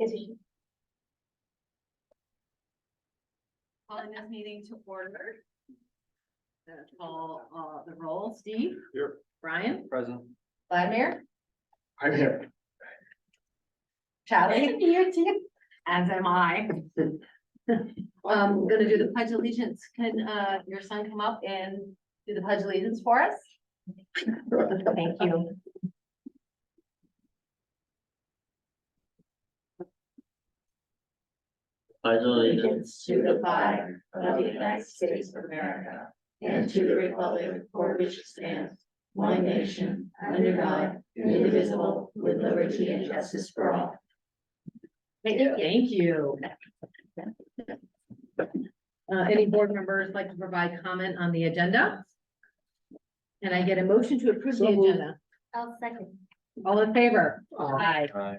Calling this meeting to order. Call the roll. Steve? Here. Brian? Present. Vladimir? I'm here. Charlie? Here too. As am I. Gonna do the pledge of allegiance. Can your son come up and do the pledge of allegiance for us? Thank you. Pledge allegiance to the flag of the United States of America and to the republic for which it stands, one nation, under God, indivisible, with liberty and justice for all. Thank you. Any board members like to provide comment on the agenda? Can I get a motion to approve the agenda? I'll second. All in favor? Aye. Aye.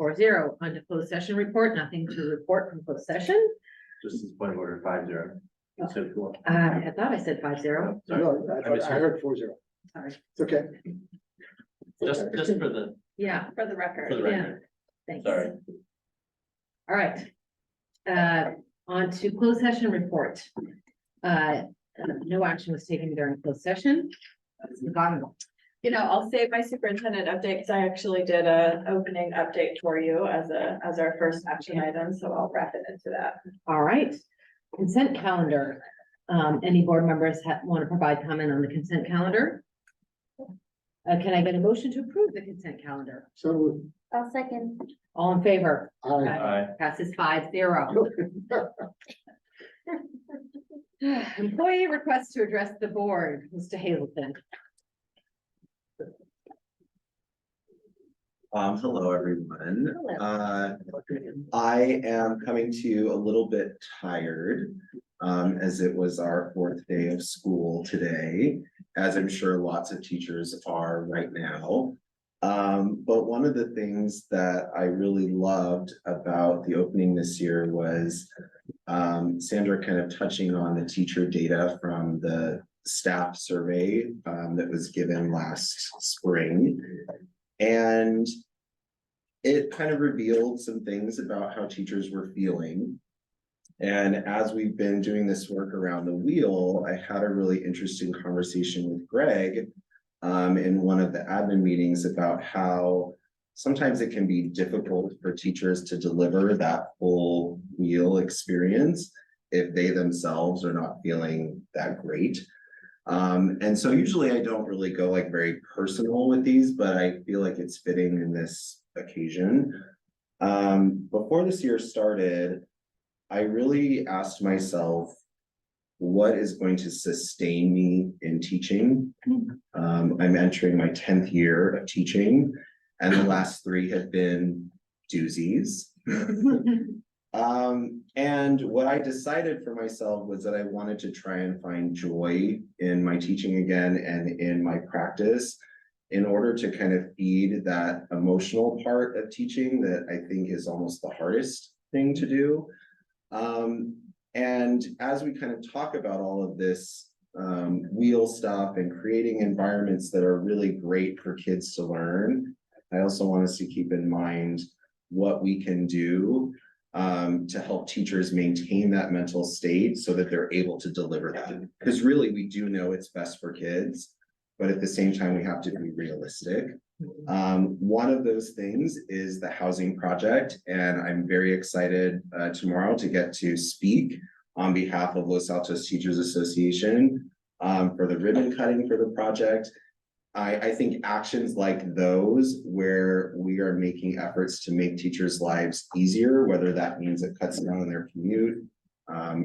4-0. On to closed session report, nothing to report from closed session. Just as point of order, 5-0. Instead of 4. I thought I said 5-0. Sorry. No, I heard 4-0. Sorry. It's okay. Just for the Yeah, For the record. record. thanks. Sorry. All right. On to closed session report. No action was taken during closed session. You know, I'll save my superintendent update because I actually did a opening update for you as our first action item, so I'll wrap it into that. All right. Consent calendar. Any board members want to provide comment on the consent calendar? Can I get a motion to approve the consent calendar? So, I'll second. All in favor? I, Passes 5-0. Employee requests to address the board, Mr. Hazelton. Hello, everyone. Hello. I am coming to you a little bit tired, as it was our 4th day of school today, as I'm sure lots of teachers are right now. But one of the things that I really loved about the opening this year was Sandra kind of touching on the teacher data from the staff survey that was given last spring. And it kind of revealed some things about how teachers were feeling. And as we've been doing this work around the wheel, I had a really interesting conversation with Greg in one of the admin meetings about how sometimes it can be difficult for teachers to deliver that full wheel experience if they themselves are not feeling that great. And so usually I don't really go like very personal with these, but I feel like it's fitting in this occasion. Before this year started, I really asked myself, what is going to sustain me in teaching? I'm entering my 10th year of teaching, and the last 3 have been doozies. And what I decided for myself was that I wanted to try and find joy in my teaching again and in my practice in order to kind of feed that emotional part of teaching that I think is almost the hardest thing to do. And as we kind of talk about all of this wheel stuff and creating environments that are really great for kids to learn, I also want us to keep in mind what we can do to help teachers maintain that mental state so that they're able to deliver that. Because really, we do know it's best for kids, but at the same time, we have to be realistic. One of those things is the housing project, and I'm very excited tomorrow to get to speak on behalf of Los Altos Teachers Association for the ribbon cutting for the project. I think actions like those, where we are making efforts to make teachers' lives easier, whether that means it cuts down on their commute,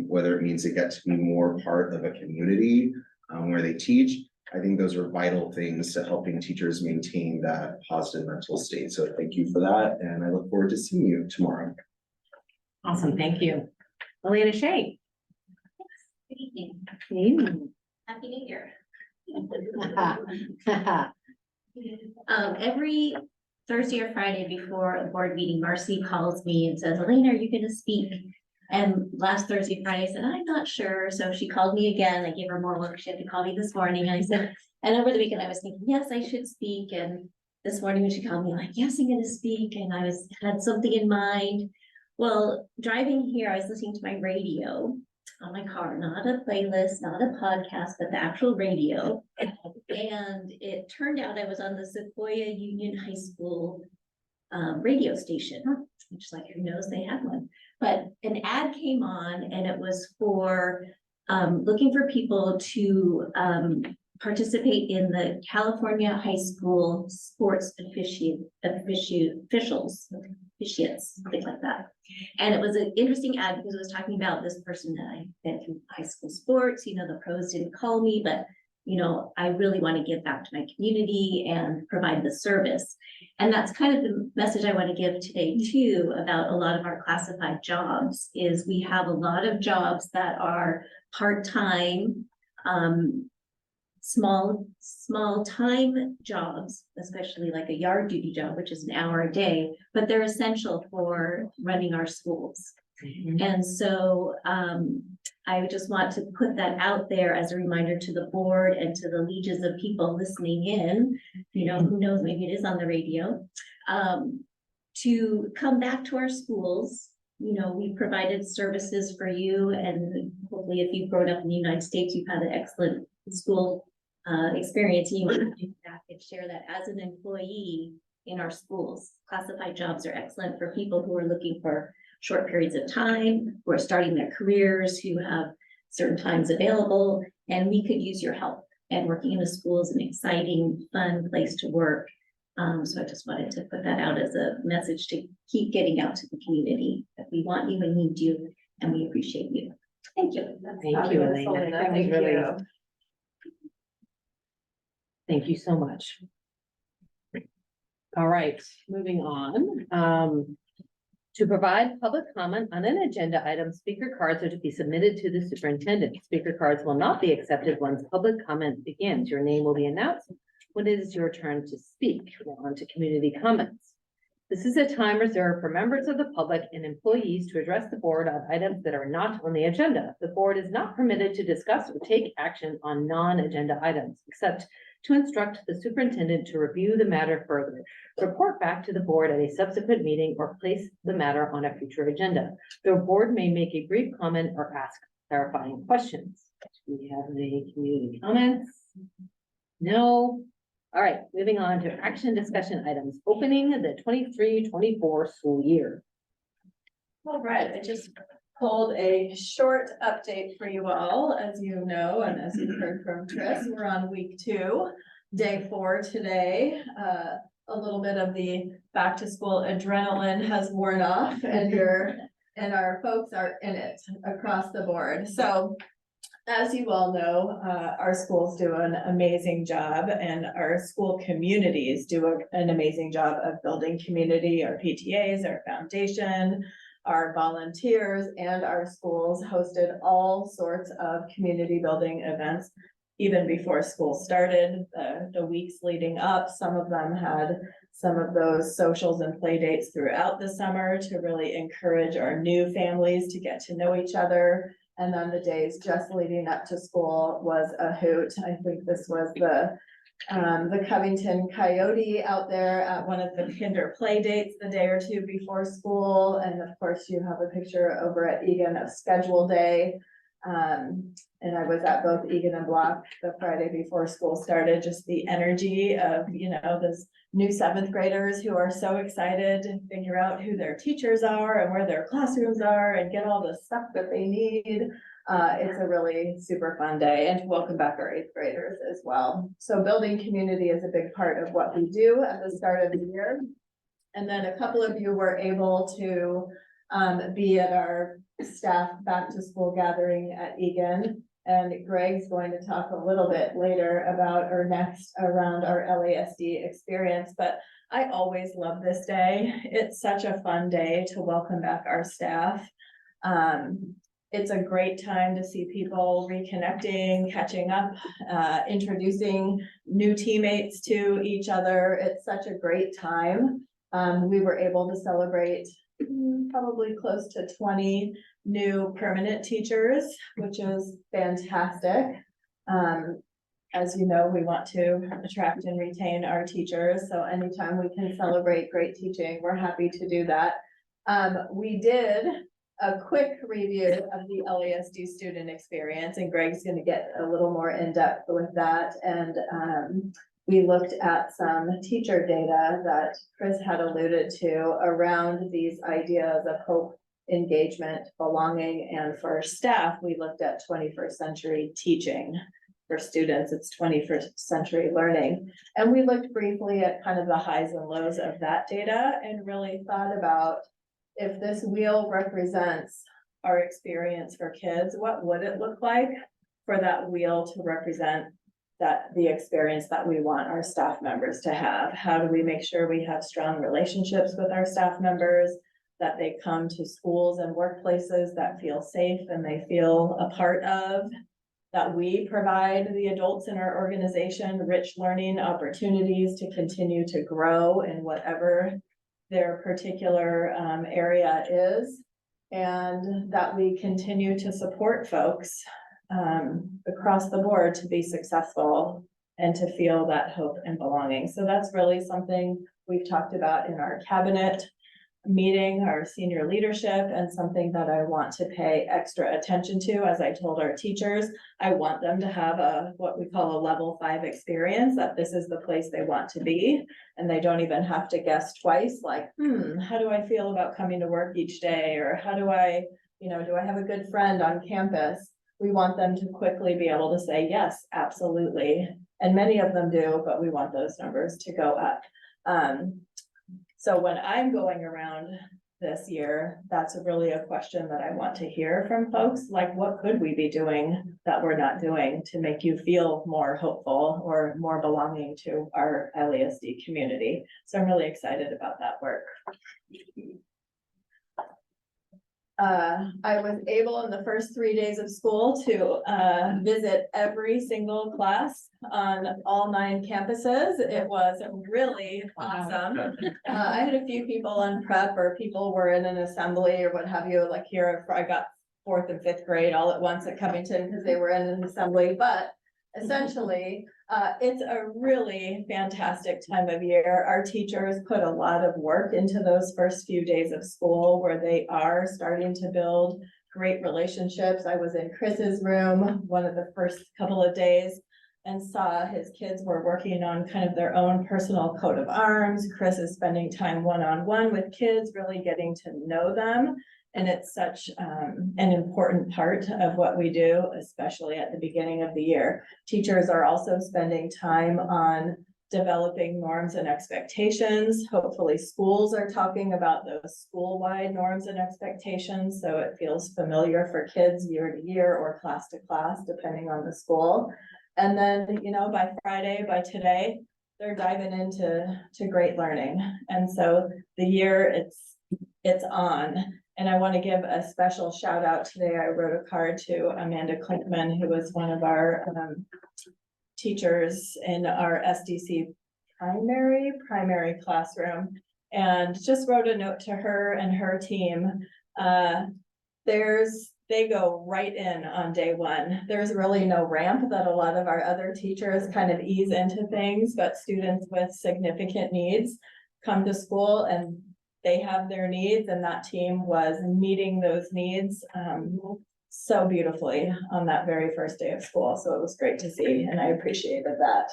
whether it means they get to be more part of a community where they teach. I think those are vital things to helping teachers maintain that positive mental state. So thank you for that. And I look forward to seeing you tomorrow. Awesome, thank you. Elena Shea. Good evening. Good evening. Happy New Year. Every Thursday or Friday before a board meeting, Marcy calls me and says, Elena, are you going to speak? And last Thursday, Friday, I said, I'm not sure. So she called me again. I gave her more work. She had to call me this morning. And I said, and over the weekend, I was thinking, yes, I should speak. And this morning when she called me, like, yes, I'm gonna speak, and had something in mind. Well, driving here, I was listening to my radio on my car, not a playlist, not a podcast, but the actual radio. And it turned out I was on the Sequoia Union High School radio station, which, like, who knows, they had one. But an ad came on, and it was for looking for people to participate in the California High School Sports officiates, things like that. And it was an interesting ad because it was talking about this person that I been through high school sports, you know, the pros didn't call me, but you know, I really want to give back to my community and provide the service. And that's kind of the message I want to give today too, about a lot of our classified jobs, is we have a lot of jobs that are part-time, small time jobs, especially like a yard duty job, which is an hour a day, but they're essential for running our schools. And so I would just want to put that out there as a reminder to the board and to the legions of people listening in, you know, who knows, maybe it is on the radio, to come back to our schools. You know, we provided services for you, and hopefully if you've grown up in the United States, you've had an excellent school experience, and you want to do that and share that as an employee in our schools. Classified jobs are excellent for people who are looking for short periods of time, who are starting their careers, who have certain times available, and we could use your help. And working in the school is an exciting, fun place to work. So I just wanted to put that out as a message to keep getting out to the community, that we want you and need you, and we appreciate you. Thank you. Thank you, Elena. That was really, thank you so much. All right, moving on. To provide public comment on an agenda item, speaker cards are to be submitted to the superintendent. Speaker cards will not be accepted once public comment begins. Your name will be announced when it is your turn to speak. We're on to community comments. This is a time reserved for members of the public and employees to address the board on items that are not on the agenda. The board is not permitted to discuss or take action on non-agenda items, except to instruct the superintendent to review the matter further, report back to the board at a subsequent meeting, or place the matter on a future agenda. The board may make a brief comment or ask clarifying questions. Do we have any community comments? No. All right, moving on to action discussion items, opening the 23-24 school year. All right, I just pulled a short update for you all. As you know, and as you heard from Chris, we're on week 2, day 4 today. A little bit of the back to school adrenaline has worn off, and our folks are in it across the board. So as you all know, our schools do an amazing job, and our school communities do an amazing job of building community. Our PTAs, our foundation, our volunteers, and our schools hosted all sorts of community building events even before school started. The weeks leading up, some of them had some of those socials and play dates throughout the summer to really encourage our new families to get to know each other. And then the days just leading up to school was a hoot. I think this was the Covington Coyote out there at one of the kinder play dates the day or two before school. And of course you have a picture over at Egan of schedule day. And I was at both Egan and Block the Friday before school started. Just the energy of, you know, those new 7th graders who are so excited to figure out who their teachers are and where their classrooms are and get all the stuff that they need. It's a really super fun day, and to welcome back our 8th graders as well. So building community is a big part of what we do at the start of the year. And then a couple of you were able to be at our staff back to school gathering at Egan. And Greg's going to talk a little bit later about our next around our LASD experience, but I always love this day. It's such a fun day to welcome back our staff. It's a great time to see people reconnecting, catching up, introducing new teammates to each other. It's such a great time. We were able to celebrate probably close to 20 new permanent teachers, which is fantastic. as you know, we want to attract and retain our teachers, so anytime we can celebrate great teaching, we're happy to do that. We did a quick review of the LASD student experience, and Greg's gonna get a little more in-depth with that, and we looked at some teacher data that Chris had alluded to around these ideas of hope, engagement, belonging, and for staff, we looked at 21st century teaching. For students, it's 21st century learning. And we looked briefly at kind of the highs and lows of that data and really thought about if this wheel represents our experience for kids, what would it look like for that wheel to represent the experience that we want our staff members to have? How do we make sure we have strong relationships with our staff members, that they come to schools and workplaces that feel safe and they feel a part of, that we provide the adults in our organization rich learning opportunities to continue to grow in whatever their particular area is, and that we continue to support folks across the board to be successful and to feel that hope and belonging. So that's really something we've talked about in our cabinet meeting, our senior leadership, and something that I want to pay extra attention to. As I told our teachers, I want them to have what we call a level 5 experience, that this is the place they want to be. And they don't even have to guess twice, like, how do I feel about coming to work each day? Or how do I, do I have a good friend on campus? We want them to quickly be able to say, yes, absolutely. And many of them do, but we want those numbers to go up. So when I'm going around this year, that's really a question that I want to hear from folks, like what could we be doing that we're not doing to make you feel more hopeful or more belonging to our LASD community? So I'm really excited about that work. I was able in the first 3 days of school to visit every single class on all 9 campuses. It was really awesome. I had a few people on prep, or people were in an assembly or what have you, like here I got 4th and 5th grade all at once at Covington because they were in an assembly, but essentially, it's a really fantastic time of year. Our teachers put a lot of work into those first few days of school where they are starting to build great relationships. I was in Chris's room one of the first couple of days and saw his kids were working on kind of their own personal coat of arms. Chris is spending time one-on-one with kids, really getting to know them. And it's such an important part of what we do, especially at the beginning of the year. Teachers are also spending time on developing norms and expectations. Hopefully schools are talking about those school-wide norms and expectations, so it feels familiar for kids year to year or class to class, depending on the school. And then, by Friday, by today, they're diving into great learning. And so the year it's on. And I want to give a special shout out today. I wrote a card to Amanda Klinkman, who was one of our teachers in our SDC primary classroom, and just wrote a note to her and her team. They go right in on day one. There's really no ramp that a lot of our other teachers kind of ease into things, but students with significant needs come to school and they have their needs, and that team was meeting those needs so beautifully on that very first day of school. So it was great to see, and I appreciated that.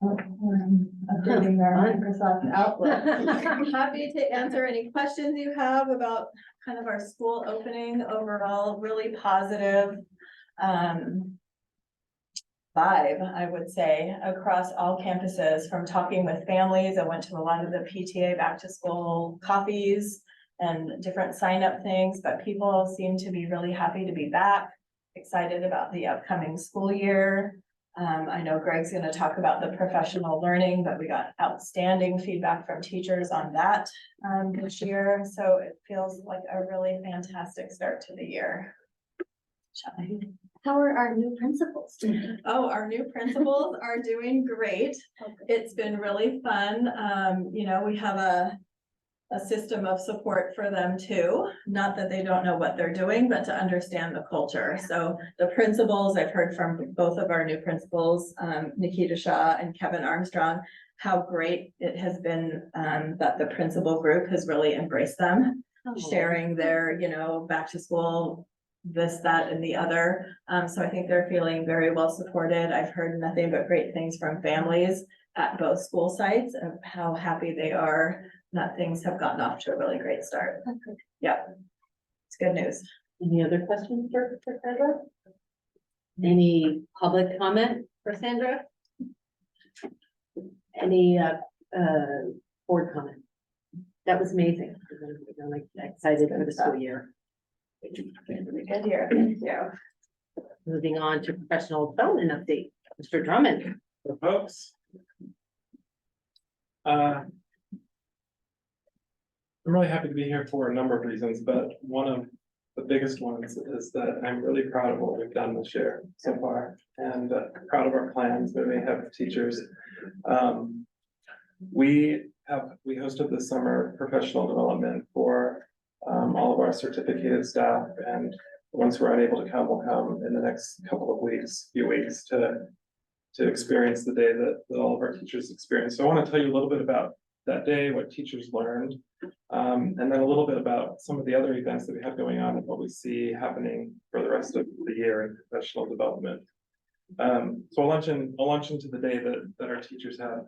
Updating our Microsoft Outlook. I'm happy to answer any questions you have about kind of our school opening. Overall, really positive vibe, I would say, across all campuses. From talking with families, I went to a lot of the PTA back to school coffees and different sign up things, but people seem to be really happy to be back, excited about the upcoming school year. I know Greg's going to talk about the professional learning, but we got outstanding feedback from teachers on that this year. So it feels like a really fantastic start to the year. How are our new principals doing? Oh, our new principals are doing great. It's been really fun. We have a system of support for them too. Not that they don't know what they're doing, but to understand the culture. So the principals, I've heard from both of our new principals, Nikita Shah and Kevin Armstrong, how great it has been that the principal group has really embraced them, sharing their, back to school, this, that, and the other. So I think they're feeling very well supported. I've heard nothing but great things from families at both school sites of how happy they are that things have gotten off to a really great start. Yep. It's good news. Any other questions for Sandra? Any public comment for Sandra? Any board comment? That was amazing. I'm like excited for the school year. Really good here. Thank you. Moving on to professional development update, Mr. Drummond. So folks. I'm really happy to be here for a number of reasons, but one of the biggest ones is that I'm really proud of what we've done this year so far, and proud of our plans that we have with teachers. We hosted this summer professional development for all of our certificated staff, and the ones who are unable to come will come in the next few weeks to experience the day that all of our teachers experience. So I want to tell you a little bit about that day, what teachers learned, and then a little bit about some of the other events that we have going on and what we see happening for the rest of the year in professional development. So I'll launch into the day that our teachers had.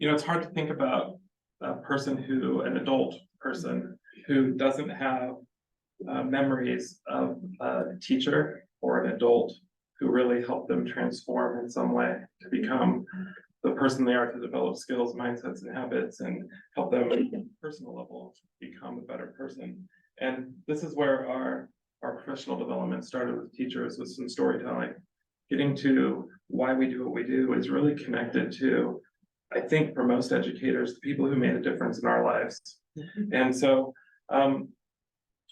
It's hard to think about an adult person who doesn't have memories of a teacher or an adult who really helped them transform in some way to become the person they are, to develop skills, mindsets, and habits, and help them at a personal level become a better person. And this is where our professional development started with teachers, with some storytelling. Getting to why we do what we do is really connected to, I think, for most educators, the people who made a difference in our lives. And so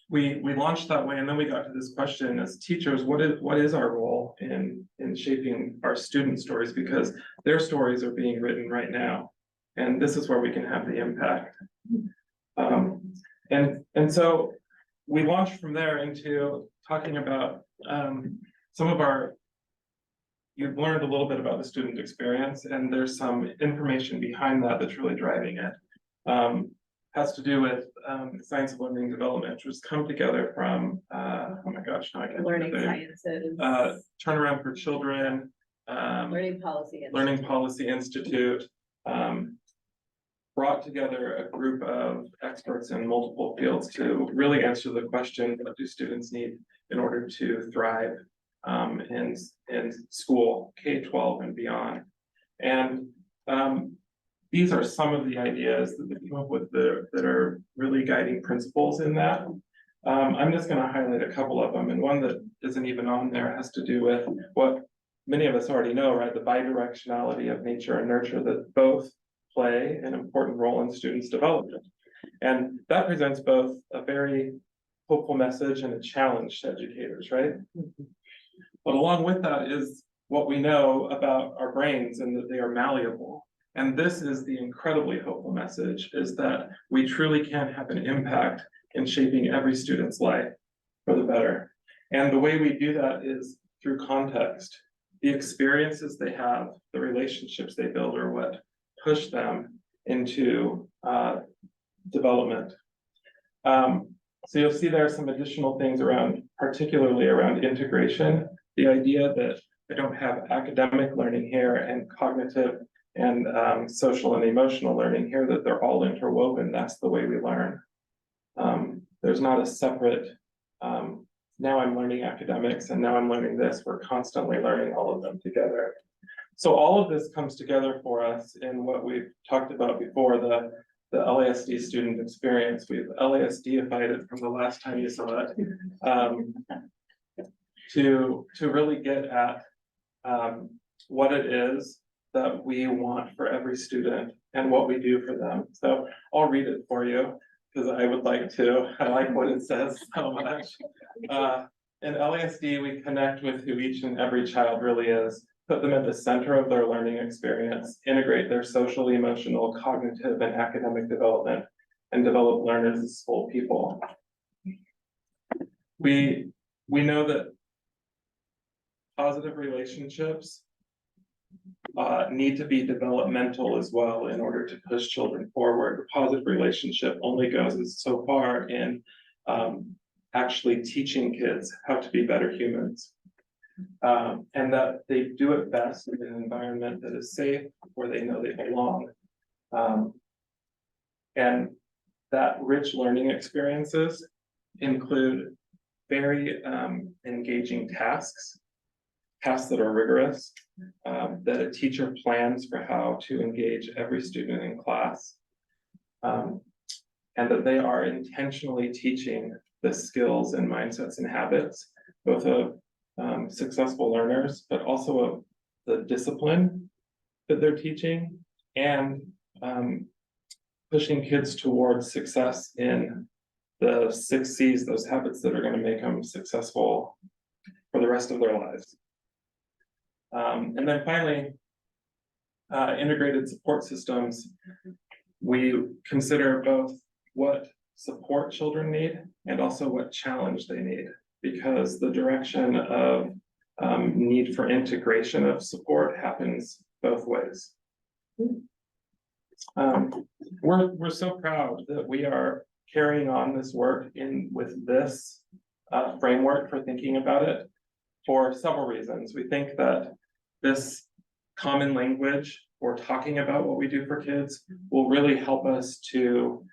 we launched that way, and then we got to this question as teachers: what is our role in shaping our student stories, because their stories are being written right now, and this is where we can have the impact. And so we launched from there into talking about some of our. You've learned a little bit about the student experience, and there's some information behind that that's really driving it. Has to do with science of learning development, which has come together from oh my gosh, now I can't Learning remember. Sciences. Turnaround for Children, Learning Policy. Learning Policy Institute, brought together a group of experts in multiple fields to really answer the question: what do students need in order to thrive in school, K-12 and beyond? And these are some of the ideas that we came up with that are really guiding principles in that. I'm just going to highlight a couple of them, and one that isn't even on there has to do with what many of us already know, right? The bidirectionality of nature and nurture, that both play an important role in students' development. And that presents both a very hopeful message and a challenge to educators, right? But along with that is what we know about our brains, and that they are malleable. And this is the incredibly hopeful message, is that we truly can have an impact in shaping every student's life for the better. And the way we do that is through context. The experiences they have, the relationships they build, are what push them into development. So you'll see there are some additional things particularly around integration. The idea that I don't have academic learning here and cognitive and social and emotional learning here, that they're all interwoven. That's the way we learn. There's not a separate, now I'm learning academics and now I'm learning this. We're constantly learning all of them together. So all of this comes together for us in what we've talked about before, the LASD student experience. We've LASD-ified it from the last time you saw it, to really get at what it is that we want for every student and what we do for them. So I'll read it for you because I would like to. I like what it says so much. In LASD, we connect with who each and every child really is. put them at the center of their learning experience, integrate their social, emotional, cognitive, and academic development, and develop learners as full people. We know that positive relationships need to be developmental as well in order to push children forward. A positive relationship only goes so far in actually teaching kids how to be better humans. And that they do it best in an environment that is safe, where they know they belong. And that rich learning experiences include very engaging tasks that are rigorous, that a teacher plans for how to engage every student in class, and that they are intentionally teaching the skills and mindsets and habits, both of successful learners, but also of the discipline that they're teaching, and pushing kids towards success in the 6 C's, those habits that are going to make them successful for the rest of their lives. And then finally, integrated support systems. We consider both what support children need and also what challenge they need, because the direction of need for integration of support happens both ways. We're so proud that we are carrying on this work with this framework for thinking about it for several reasons. We think that this common language for talking about what we do for kids will really help us to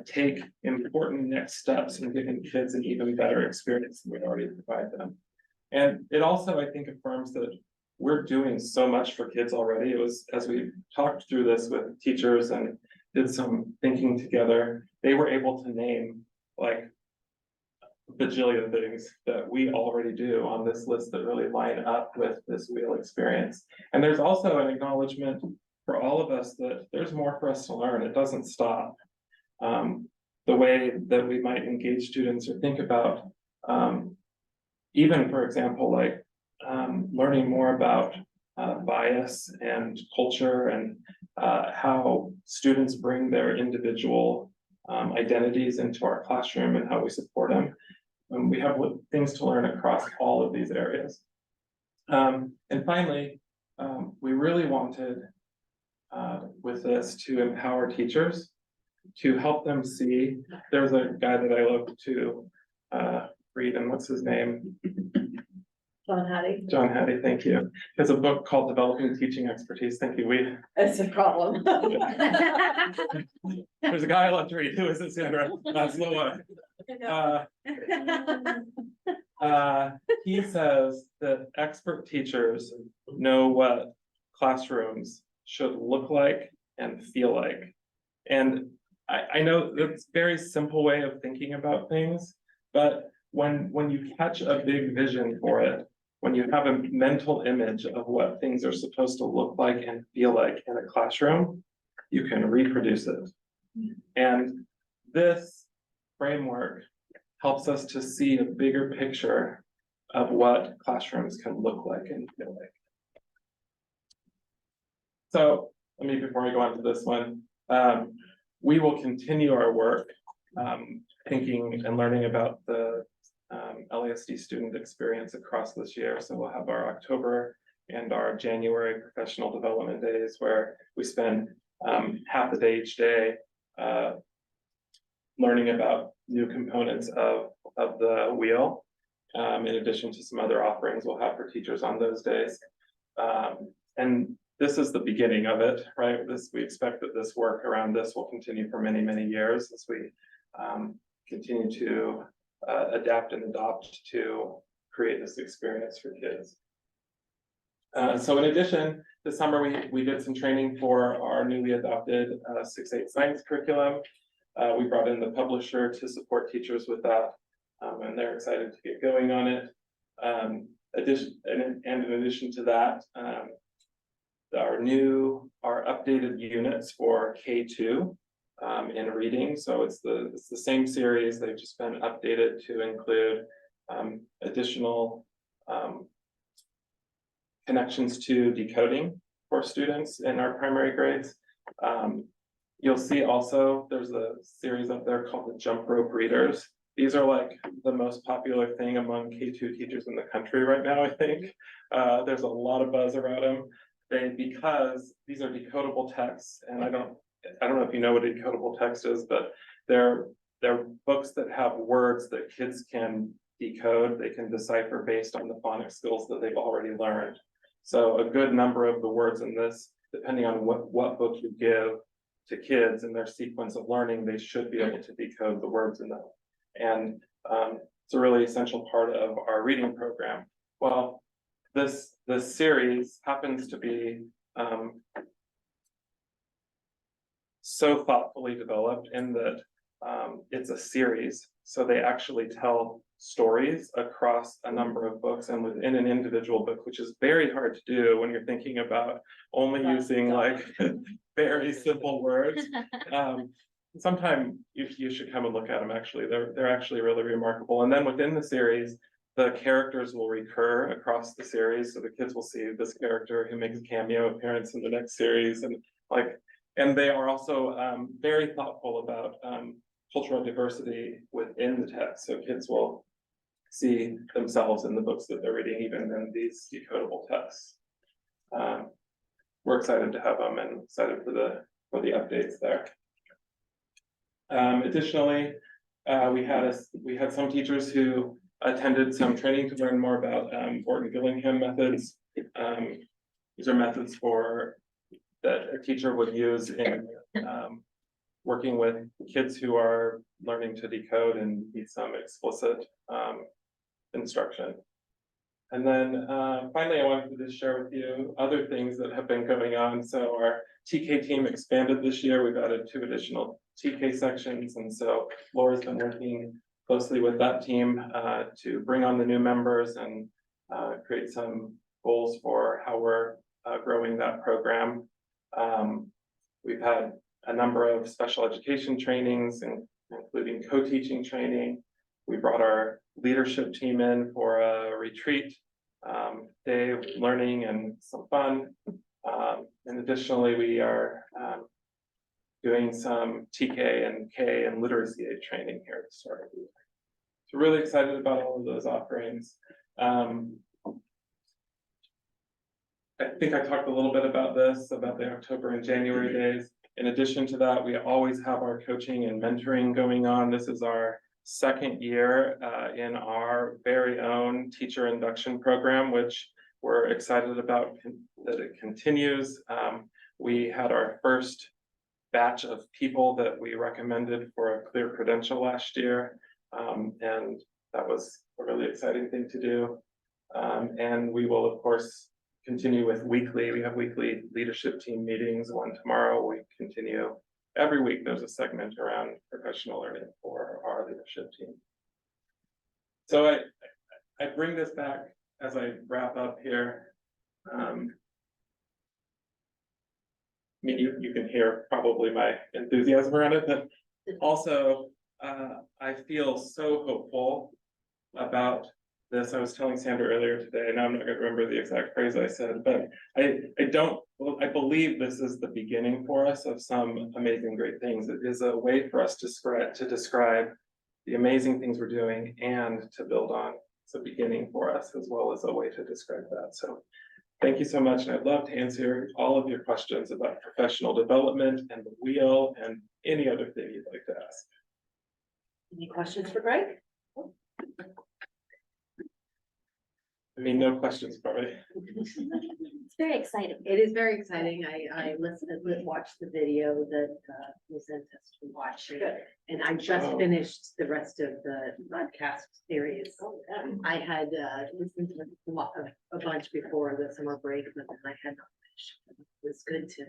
take important next steps in giving kids an even better experience than we already provide them. And it also, I think, affirms that we're doing so much for kids already. It was, as we talked through this with teachers and did some thinking together, they were able to name like bajillion things that we already do on this list that really line up with this wheel experience. And there's also an acknowledgement for all of us that there's more for us to learn. It doesn't stop. The way that we might engage students or think about, even for example, like learning more about bias and culture, and how students bring their individual identities into our classroom and how we support them. We have things to learn across all of these areas. And finally, we really wanted with this to empower teachers, to help them see. There's a guy that I love to read, and what's his name? John Hattie. John Hattie, thank you. There's a book called Developing Teaching Expertise. Thank you. That's a problem. There's a guy I love to read. Who is it, Sandra? That's the one. He says that expert teachers know what classrooms should look like and feel like. And I know that's a very simple way of thinking about things, but when you catch a big vision for it, when you have a mental image of what things are supposed to look like and feel like in a classroom, you can reproduce it. And this framework helps us to see a bigger picture of what classrooms can look like and feel like. So let me, before I go on to this one, we will continue our work thinking and learning about the LASD student experience across this year. So we'll have our October and our January professional development days, where we spend half the day each day learning about new components of the wheel, in addition to some other offerings we'll have for teachers on those days. And this is the beginning of it, right? We expect that this work around this will continue for many, many years as we continue to adapt and adopt to create this experience for kids. So in addition, this summer we did some training for our newly adopted 6-8 science curriculum. We brought in the publisher to support teachers with that, and they're excited to get going on it. In addition to that, our updated units for K2 in reading. So it's the same series. They've just been updated to include additional connections to decoding for students in our primary grades. You'll see also, there's a series up there called the Jump Rope Readers. These are like the most popular thing among K2 teachers in the country right now, I think. There's a lot of buzz around them. Because these are decodable texts, and I don't know if you know what a decodable text is, but they're books that have words that kids can decode, they can decipher based on the phonics skills that they've already learned. So a good number of the words in this, depending on what book you give to kids in their sequence of learning, they should be able to decode the words in them. And it's a really essential part of our reading program. Well, this series happens to be so thoughtfully developed in that it's a series. So they actually tell stories across a number of books and within an individual book, which is very hard to do when you're thinking about only using like very simple words. Sometime you should come and look at them. Actually, they're actually really remarkable. And then within the series, the characters will recur across the series. So the kids will see this character who makes a cameo appearance in the next series, and they are also very thoughtful about cultural diversity within the text. So kids will see themselves in the books that they're reading, even in these decodable texts. We're excited to have them and excited for the updates there. Additionally, we had some teachers who attended some training to learn more about Orton-Gillingham methods. These are methods that a teacher would use in working with kids who are learning to decode and need some explicit instruction. And then finally, I wanted to just share with you other things that have been going on. So our TK team expanded this year. We've added 2 additional TK sections. And so Laura's been working closely with that team to bring on the new members and create some goals for how we're growing that program. We've had a number of special education trainings, including co-teaching training. We brought our leadership team in for a retreat day of learning and some fun. And additionally, we are doing some TK and K and literacy aid training here at the start of the year. So really excited about all of those offerings. I think I talked a little bit about this, about the October and January days. In addition to that, we always have our coaching and mentoring going on. This is our second year in our very own teacher induction program, which we're excited about that it continues. We had our first batch of people that we recommended for a clear credential last year. And that was a really exciting thing to do. And we will, of course, continue with we have weekly leadership team meetings, one tomorrow. We continue every week. There's a segment around professional learning for our leadership team. So I bring this back as I wrap up here. I mean, you can hear probably my enthusiasm around it, but also I feel so hopeful about this. I was telling Sandra earlier today, and I'm not going to remember the exact phrase I said, but I believe this is the beginning for us of some amazing, great things. It is a way for us to describe the amazing things we're doing and to build on. It's a beginning for us as well as a way to describe that. So thank you so much. And I'd love to answer all of your questions about professional development and the wheel and any other thing you'd like to ask. Any questions for Greg? I mean, no questions, probably. It's very exciting. It is very exciting. I watched the video that was sent us to watch. And I just finished the rest of the podcast series. I had listened to a bunch before the summer break, but then I had not finished. It was good to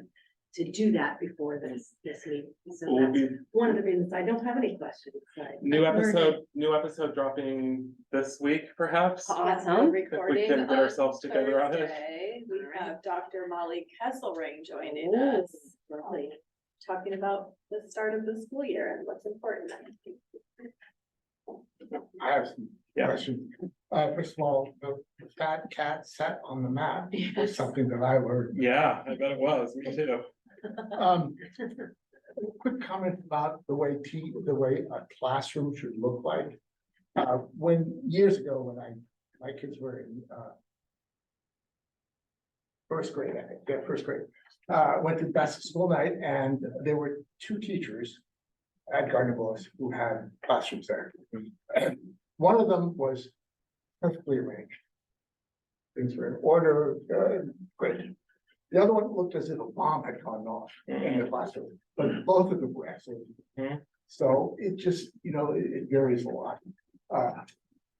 do that before this meeting. So that's one of the reasons I don't have any questions. New episode dropping this week, perhaps. Awesome. If we can get ourselves together on it. We have Dr. Molly Kesselring joining Ooh, us, lovely. talking about the start of the school year and what's important. I have some questions. First of all, the fat cat sat on the mat is something that I learned. Yeah, I bet it was, me too. Quick comment about the way a classroom should look like. When years ago, when my kids were in first grade, I think, yeah, first grade, went to best of school night, and there were two teachers at Gardner Bullis who had classrooms there. And one of them was perfectly arranged. Things were in order, great. The other one looked as if a bomb had gone off in the classroom, but both of them were excellent. Mhm. So it just, it varies a lot.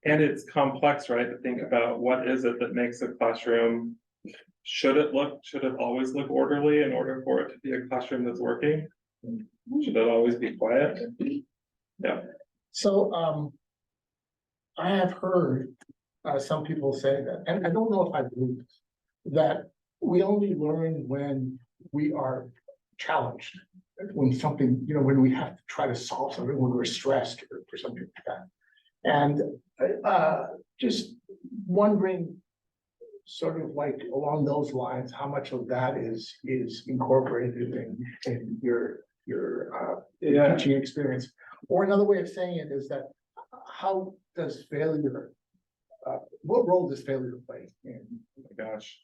And it's complex, right, to think about what is it that makes a classroom? Should it always look orderly in order for it to be a classroom that's working? Should it always be quiet? Yeah. So, I have heard, some people say that, and I don't know if I believe this, that we only learn when we are challenged. When something, when we have to try to solve something, when we're stressed or something like that. And, just wondering, sort of like along those lines, how much of that is incorporated in your Yeah. teaching experience? Or another way of saying it is that, how does failure, what role does failure play in? Oh my gosh,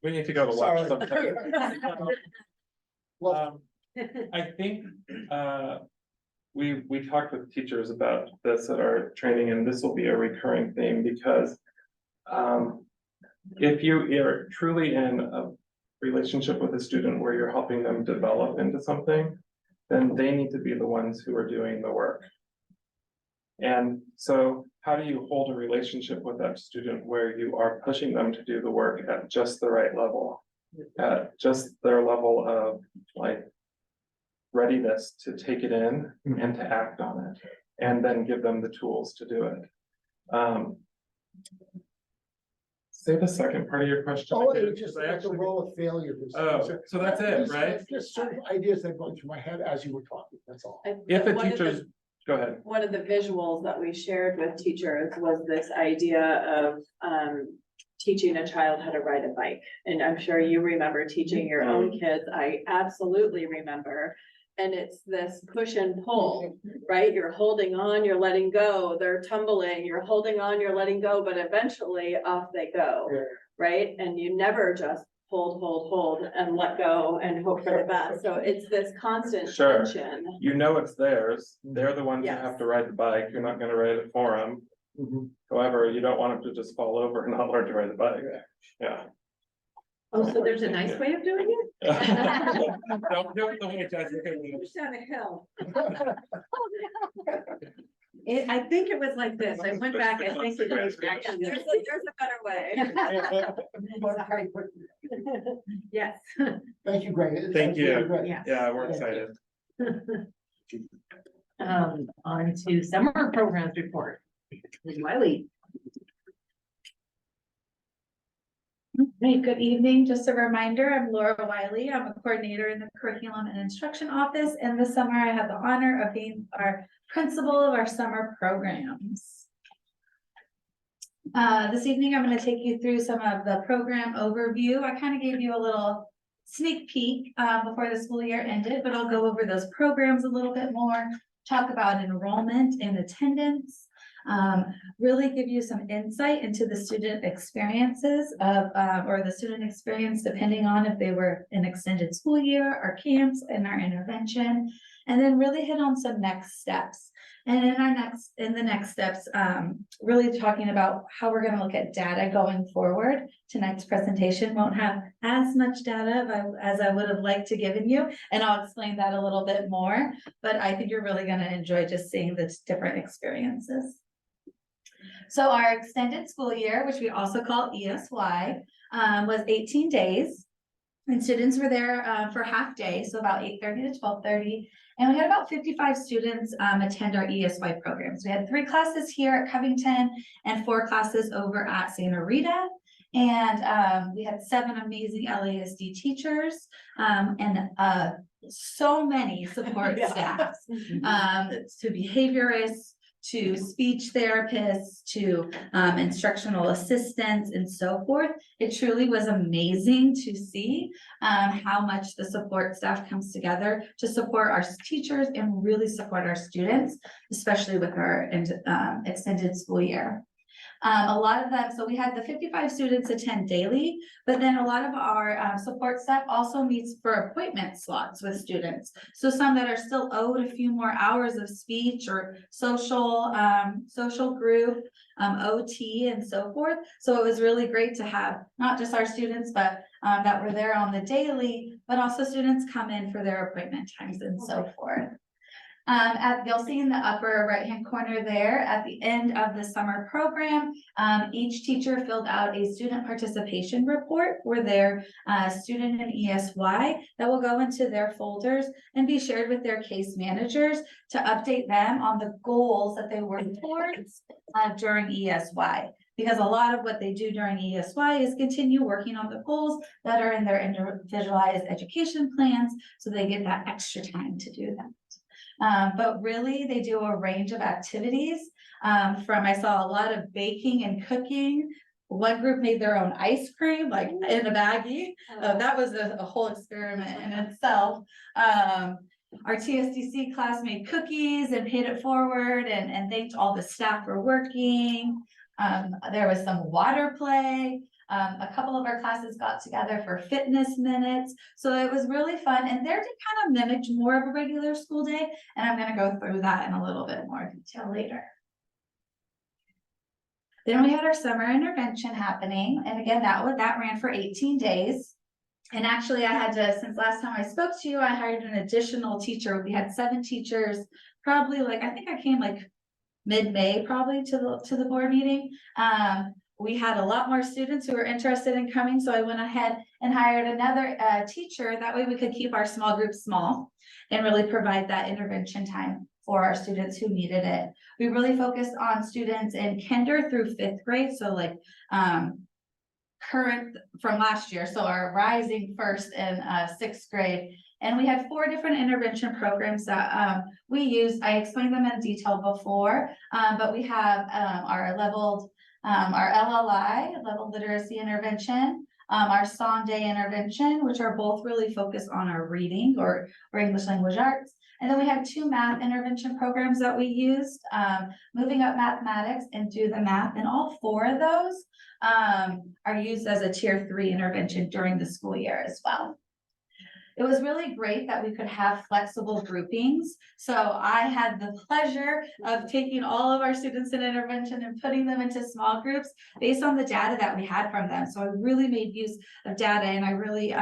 we need to go to lunch Sorry. sometime. Well, I think, we talked with teachers about this at our training, and this will be a recurring theme because. If you are truly in a relationship with a student where you're helping them develop into something, then they need to be the ones who are doing the work. And so how do you hold a relationship with that student where you are pushing them to do the work at just the right level? At just their level of like readiness to take it in and to act on it, and then give them the tools to do it. Say the second part of your question. oh, again, it's just 'cause I like the actually- role of failure. Oh, so that's it, right? Just certain ideas that go through my head as you were talking, that's all. If a One of the- teacher's, go ahead. One of the visuals that we shared with teachers was this idea of teaching a child how to ride a bike. And I'm sure you remember teaching your own kids. I absolutely remember. And it's this push and pull, right? You're holding on, you're letting go, they're tumbling, you're holding on, you're letting go, but eventually off they go, Yeah. right? And you never just hold and let go and hope for the best. So it's this constant Sure. tension. You know it's theirs. They're the ones who Yes. have to ride the bike. You're not gonna ride it for them. Mhm. However, you don't want them to just fall over and not learn to ride the bike. Yeah. Oh, so there's a nice way of doing it? Don't do it the way Jessica did. Push down a hill. I think it was like this. I went back, I think. There's a better way. Yes. Thank you, Greg. It Thank sounds really you. good. Yes. Yeah, we're excited. On to summer programs report. Ms. Wiley. Hey, good evening. Just a reminder, I'm Laura Wiley. I'm a coordinator in the Curriculum and Instruction Office, and this summer I have the honor of being our principal of our summer programs. This evening, I'm going to take you through some of the program overview. I kind of gave you a little sneak peek before the school year ended, but I'll go over those programs a little bit more, talk about enrollment and attendance, really give you some insight into the student experiences of, or the student experience, depending on if they were an extended school year, our camps, and our intervention, and then really hit on some next steps. And in the next steps, really talking about how we're going to look at data going forward. Tonight's presentation won't have as much data as I would have liked to given you, and I'll explain that a little bit more, but I think you're really going to enjoy just seeing the different experiences. So our extended school year, which we also call ESY, was 18 days. And students were there for half day, so about 8:30 to 12:30. And we had about 55 students attend our ESY programs. We had 3 classes here at Covington and 4 classes over at Santa Rita. And we had 7 amazing LASD teachers and so many support staffs, to behaviorists, to speech therapists, to instructional assistants and so forth. It truly was amazing to see how much the support staff comes together to support our teachers and really support our students, especially with our extended school year. A lot of them, so we had the 55 students attend daily, but then a lot of our support staff also meets for appointment slots with students. So some that are still owed a few more hours of speech or social group, OT and so forth. So it was really great to have not just our students, but that were there on the daily, but also students come in for their appointment times and so forth. You'll see in the upper right-hand corner there, at the end of the summer program, each teacher filled out a student participation report for their student in ESY that will go into their folders and be shared with their case managers to update them on the goals that they work towards during ESY. Because a lot of what they do during ESY is continue working on the goals that are in their individualized education plans, so they get that extra time to do that. But really, they do a range of activities. I saw a lot of baking and cooking. One group made their own ice cream, like in a baggie. That was a whole experiment in itself. Our TSDC class made cookies and paid it forward and thanked all the staff for working. There was some water play. A couple of our classes got together for fitness minutes. So it was really fun. And there to kind of mimic more of a regular school day. And I'm going to go through that in a little bit more detail later. Then we had our summer intervention happening. And again, that ran for 18 days. And actually I had to, since last time I spoke to you, I hired an additional teacher. We had 7 teachers, probably I think I came mid-May probably to the board meeting. We had a lot more students who were interested in coming, so I went ahead and hired another teacher. That way we could keep our small groups small and really provide that intervention time for our students who needed it. We really focused on students in kinder through 5th grade, so current from last year, so our rising 1st and 6th grade. And we had 4 different intervention programs that we used. I explained them in detail before, but we have our LLI, level literacy intervention, our Sunday intervention, which are both really focused on our reading or English language arts. And then we had 2 math intervention programs that we used, Moving Up Mathematics and Do the Math. And all 4 of those are used as a tier 3 intervention during the school year as well. It was really great that we could have flexible groupings. So I had the pleasure of taking all of our students in intervention and putting them into small groups based on the data that we had from them. So I really made use of data, and I really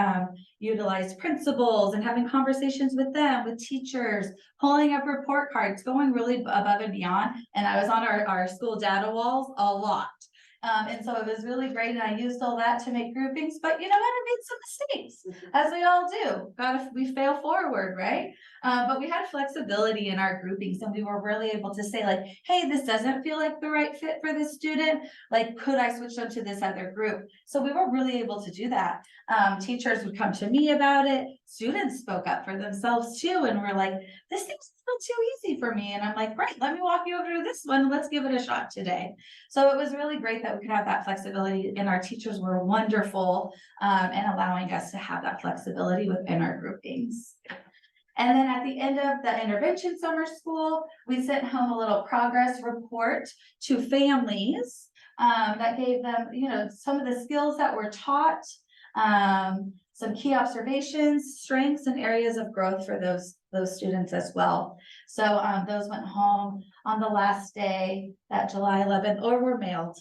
utilized principals and having conversations with them, with teachers, pulling up report cards, going really above and beyond. And I was on our school data walls a lot. And so it was really great, and I used all that to make groupings, but you know what, I made some mistakes, as we all do. We fail forward, right? But we had flexibility in our groupings, and we were really able to say hey, this doesn't feel like the right fit for this student. Could I switch them to this other group? So we were really able to do that. Teachers would come to me about it. Students spoke up for themselves too, and were like, this seems a little too easy for me. And I'm like, great, let me walk you over to this one. Let's give it a shot today. So it was really great that we could have that flexibility, and our teachers were wonderful in allowing us to have that flexibility within our groupings. And then at the end of the intervention summer school, we sent home a little progress report to families that gave them, some of the skills that were taught, some key observations, strengths, and areas of growth for those students as well. So those went home on the last day, that July 11th, or were mailed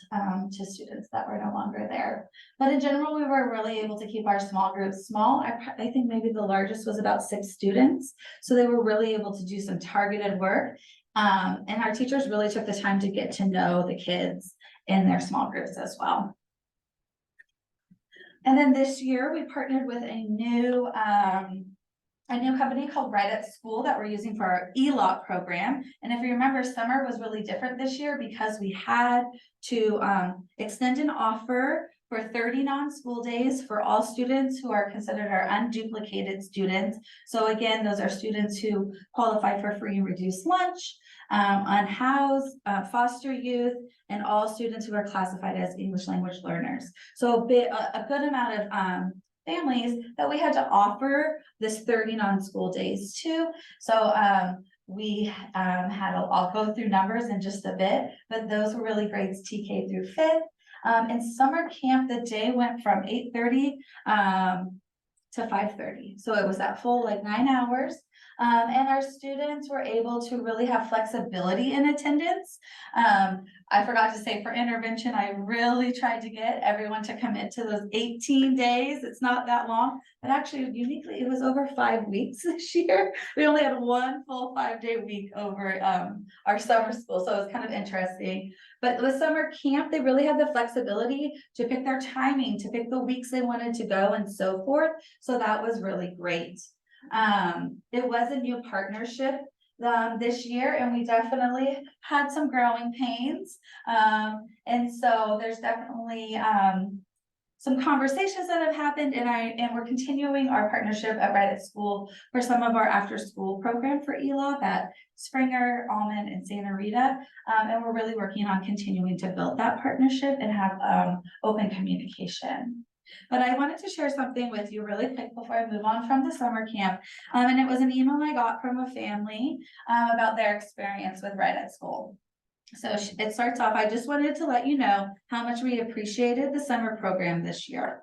to students that were no longer there. But in general, we were really able to keep our small groups small. I think maybe the largest was about 6 students. So they were really able to do some targeted work. And our teachers really took the time to get to know the kids in their small groups as well. And then this year we partnered with a new company called Right at School that we're using for our ELOC program. And if you remember, summer was really different this year because we had to extend an offer for 30 non-school days for all students who are considered our unduplicated students. So again, those are students who qualify for free and reduced lunch, unhoused, foster youth, and all students who are classified as English language learners. So a good amount of families that we had to offer this 30 non-school days to. So we I'll go through numbers in just a bit, but those were really grades TK through 5th. In summer camp, the day went from 8:30 to 5:30. So it was that full like 9 hours. And our students were able to really have flexibility in attendance. I forgot to say for intervention, I really tried to get everyone to commit to those 18 days. It's not that long, but actually uniquely, it was over 5 weeks this year. We only had one full 5-day week over our summer school. So it was kind of interesting. But with summer camp, they really had the flexibility to pick their timing, to pick the weeks they wanted to go and so forth. So that was really great. It was a new partnership this year, and we definitely had some growing pains. And so there's definitely some conversations that have happened, and we're continuing our partnership at Right at School for some of our after school program for ELOP at Springer, Almond, and Santa Rita. And we're really working on continuing to build that partnership and have open communication. But I wanted to share something with you really quick before I move on from the summer camp. And it was an email I got from a family about their experience with Right at School. So it starts off, I just wanted to let you know how much we appreciated the summer program this year.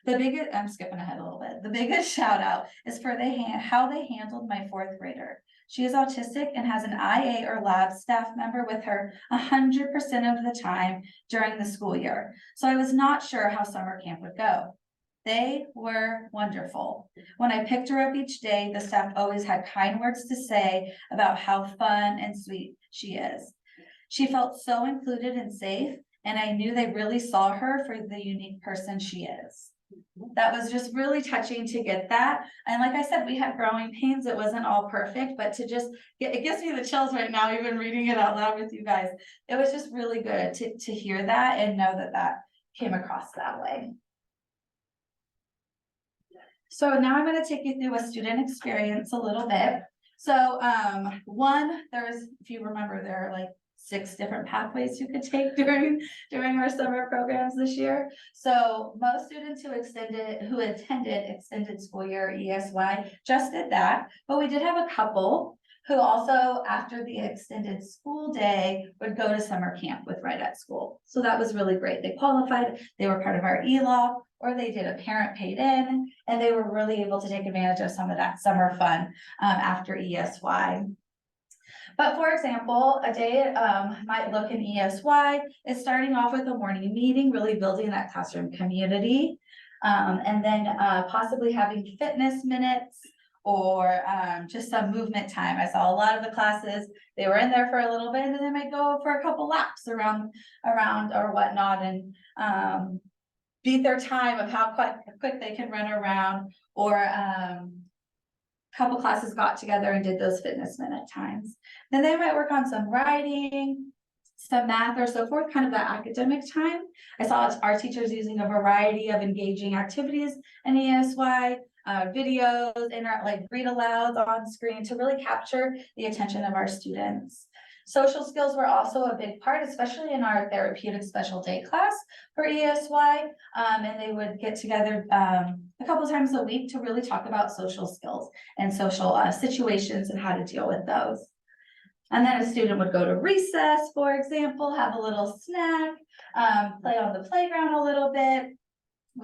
I'm skipping ahead a little bit. The biggest shout out is for how they handled my 4th grader. She is autistic and has an IA or lab staff member with her 100% of the time during the school year. So I was not sure how summer camp would go. They were wonderful. When I picked her up each day, the staff always had kind words to say about how fun and sweet she is. She felt so included and safe, and I knew they really saw her for the unique person she is. That was just really touching to get that. And like I said, we had growing pains. It wasn't all perfect, but to just it gives me the chills right now, even reading it out loud with you guys. It was just really good to hear that and know that that came across that way. So now I'm going to take you through a student experience a little bit. So if you remember, there are like 6 different pathways you could take during our summer programs this year. So most students who attended extended school year ESY just did that, but we did have a couple who also, after the extended school day, would go to summer camp with Right at School. So that was really great. They qualified, they were part of our ELOP, or they did a parent paid in, and they were really able to take advantage of some of that summer fun after ESY. But for example, a day might look in ESY is starting off with a morning meeting, really building that classroom community, and then possibly having fitness minutes or just some movement time. I saw a lot of the classes, they were in there for a little bit and then they might go for a couple laps around or whatnot, and beat their time of how quick they can run around, or couple classes got together and did those fitness minute times. Then they might work on some writing, some math or so forth, kind of that academic time. I saw our teachers using a variety of engaging activities in ESY, videos, and like read alouds on screen to really capture the attention of our students. Social skills were also a big part, especially in our therapeutic special day class for ESY. And they would get together a couple times a week to really talk about social skills and social situations and how to deal with those. And then a student would go to recess, for example, have a little snack, play on the playground a little bit.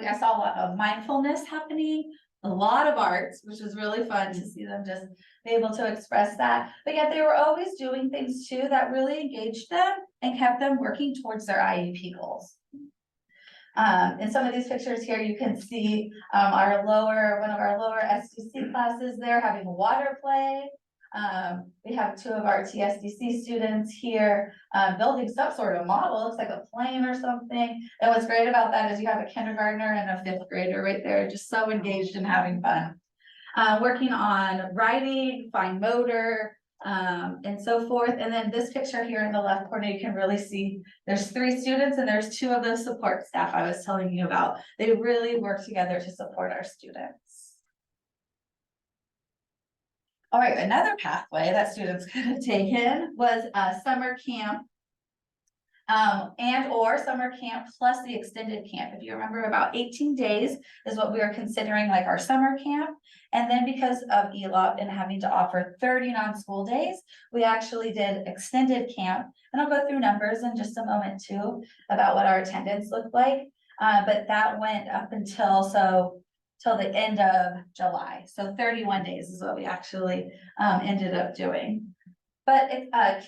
I saw a lot of mindfulness happening, a lot of arts, which was really fun to see them just be able to express that. But yet they were always doing things too that really engaged them and kept them working towards their IEP goals. In some of these pictures here, you can see one of our lower SDC classes there having water play. We have 2 of our TSDC students here building some sort of model. It looks like a plane or something. And what's great about that is you have a kindergartner and a 5th grader right there, just so engaged and having fun. Working on writing, fine motor, and so forth. And then this picture here in the left corner, you can really see there's 3 students and there's 2 of those support staff I was telling you about. They really work together to support our students. All right, another pathway that students could have taken was summer camp. And or summer camp plus the extended camp. If you remember, about 18 days is what we were considering like our summer camp. And then because of ELOP and having to offer 30 non-school days, we actually did extended camp. And I'll go through numbers in just a moment too, about what our attendance looked like. But that went up until till the end of July. So 31 days is what we actually ended up doing. But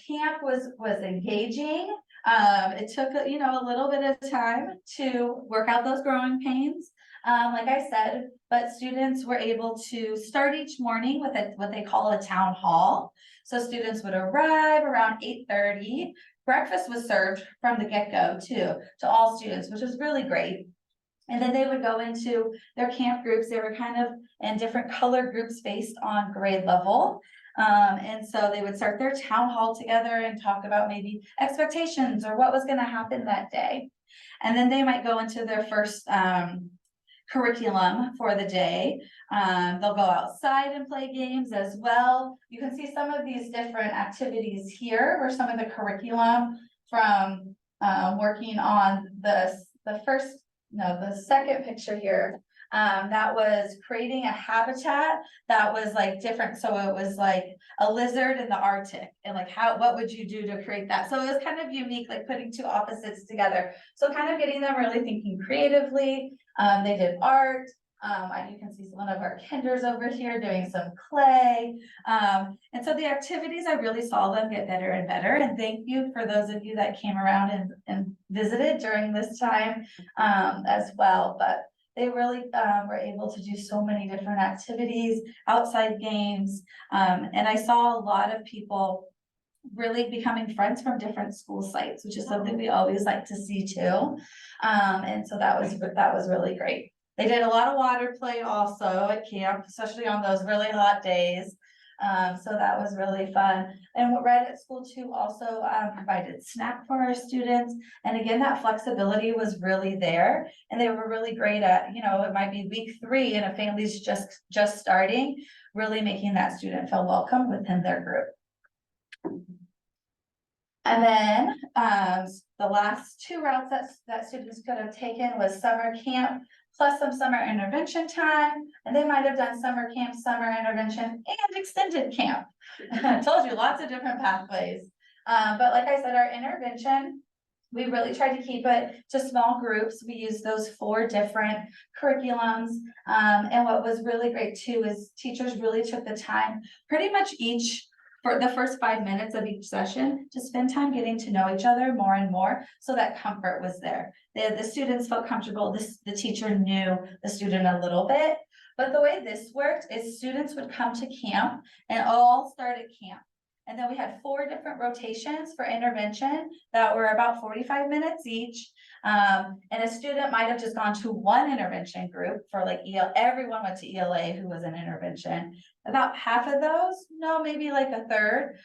camp was engaging. It took, you know, a little bit of time to work out those growing pains. Like I said, but students were able to start each morning with what they call a town hall. So students would arrive around 8:30. Breakfast was served from the get-go too, to all students, which was really great. And then they would go into their camp groups. They were kind of in different color groups based on grade level. And so they would start their town hall together and talk about maybe expectations or what was going to happen that day. And then they might go into their first curriculum for the day. They'll go outside and play games as well. You can see some of these different activities here were some of the curriculum from working on the second picture here. That was creating a habitat that was like different. So it was like a lizard in the Arctic and like what would you do to create that? So it was kind of unique, like putting 2 opposites together. So kind of getting them really thinking creatively. They did art. You can see one of our kinders over here doing some clay. And so the activities, I really saw them get better and better. And thank you for those of you that came around and visited during this time as well. But they really were able to do so many different activities, outside games. And I saw a lot of people really becoming friends from different school sites, which is something we always like to see too. And so that was really great. They did a lot of water play also at camp, especially on those really hot days. So that was really fun. And Red at School too also provided snack for our students. And again, that flexibility was really there. And they were really great at, you know, it might be week 3 and a family's just starting, really making that student feel welcome within their group. And then the last 2 routes that students could have taken was summer camp plus some summer intervention time. And they might have done summer camp, summer intervention, and extended camp. I told you lots of different pathways. But like I said, our intervention, we really tried to keep it to small groups. We used those 4 different curriculums. And what was really great too is teachers really took the time pretty much for the first 5 minutes of each session to spend time getting to know each other more and more, so that comfort was there. The students felt comfortable. The teacher knew the student a little bit. But the way this worked is students would come to camp and all start at camp. And then we had 4 different rotations for intervention that were about 45 minutes each. And a student might have just gone to one intervention group for like everyone went to ELA who was in intervention. About half of those, no, maybe like a third,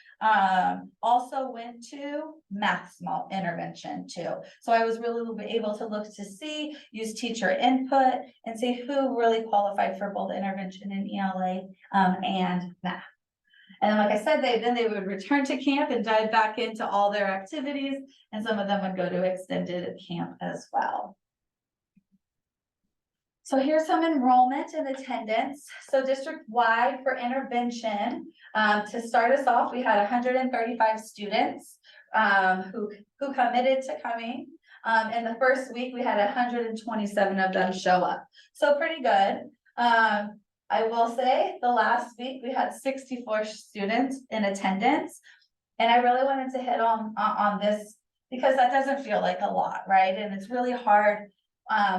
also went to math small intervention too. So I was really able to look to see, use teacher input and see who really qualified for both intervention and ELA and math. And like I said, they would return to camp and dive back into all their activities, and some of them would go to extended camp as well. So here's some enrollment and attendance. So district-wide for intervention, to start us off, we had 135 students who committed to coming. In the first week, we had 127 of them show up. So pretty good. I will say the last week we had 64 students in attendance. And I really wanted to hit on this because that doesn't feel like a lot, right? And it's really hard.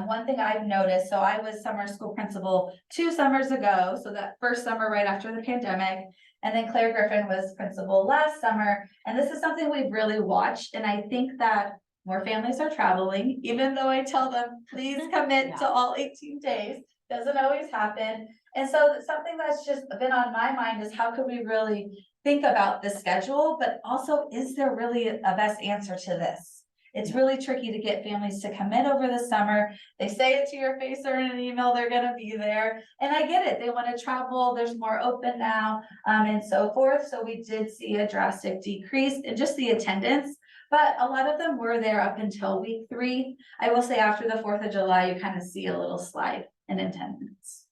One thing I've noticed, so I was summer school principal 2 summers ago. So that first summer right after the pandemic, and then Claire Griffin was principal last summer. And this is something we've really watched. And I think that more families are traveling, even though I tell them, please commit to all 18 days. Doesn't always happen. And so something that's just been on my mind is how could we really think about the schedule, but also, is there really a best answer to this? It's really tricky to get families to commit over the summer. They say it to your face or in an email, they're gonna be there. And I get it, they wanna travel, there's more open now, and so forth. So we did see a drastic decrease in just the attendance. But a lot of them were there up until week 3. I will say after the 4th of July, you kind of see a little slide in attendance.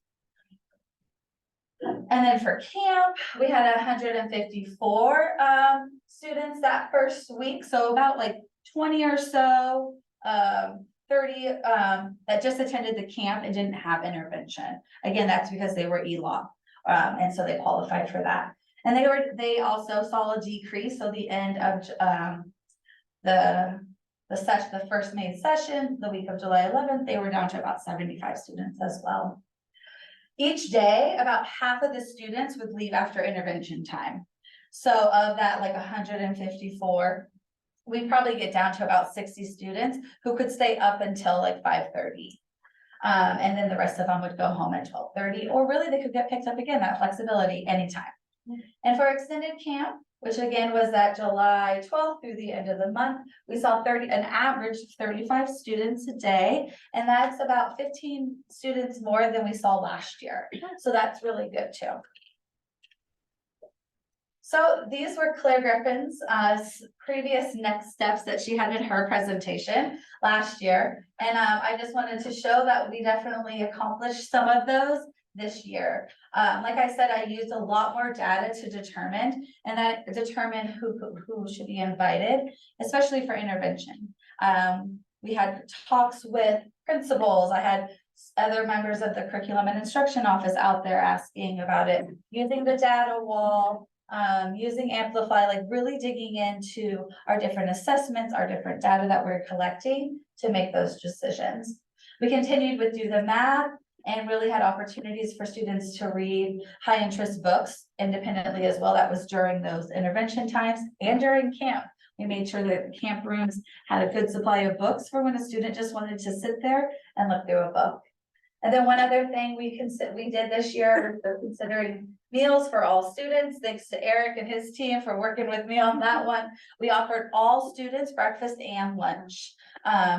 And then for camp, we had 154 students that first week. So about like 20 or so, 30 that just attended the camp and didn't have intervention. Again, that's because they were ELOP, and so they qualified for that. And they also saw a decrease. So the end of the first main session, the week of July 11th, they were down to about 75 students as well. Each day, about half of the students would leave after intervention time. So of that, like 154, we probably get down to about 60 students who could stay up until like 5:30. And then the rest of them would go home at 12:30, or really they could get picked up again, that flexibility anytime. And for extended camp, which again was that July 12th through the end of the month, we saw an average of 35 students a day. And that's about 15 students more than we saw last year. So that's really good too. So these were Claire Griffin's previous next steps that she had in her presentation last year. And I just wanted to show that we definitely accomplished some of those this year. Like I said, I used a lot more data to determine who should be invited, especially for intervention. We had talks with principals. I had other members of the curriculum and instruction office out there asking about it, using the data wall, using Amplify, like really digging into our different assessments, our different data that we're collecting to make those decisions. We continued with Do the Math and really had opportunities for students to read high interest books independently as well. That was during those intervention times and during camp. We made sure that camp rooms had a good supply of books for when a student just wanted to sit there and look through a book. And then one other thing we did this year, we're considering meals for all students. Thanks to Eric and his team for working with me on that one. We offered all students breakfast and lunch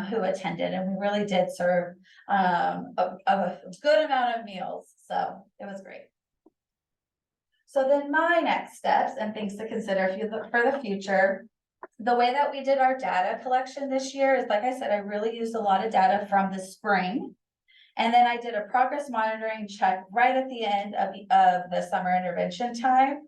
who attended, and we really did serve a good amount of meals. So it was great. So then my next steps and things to consider if you look for the future. The way that we did our data collection this year is, like I said, I really used a lot of data from the spring. And then I did a progress monitoring check right at the end of the summer intervention time.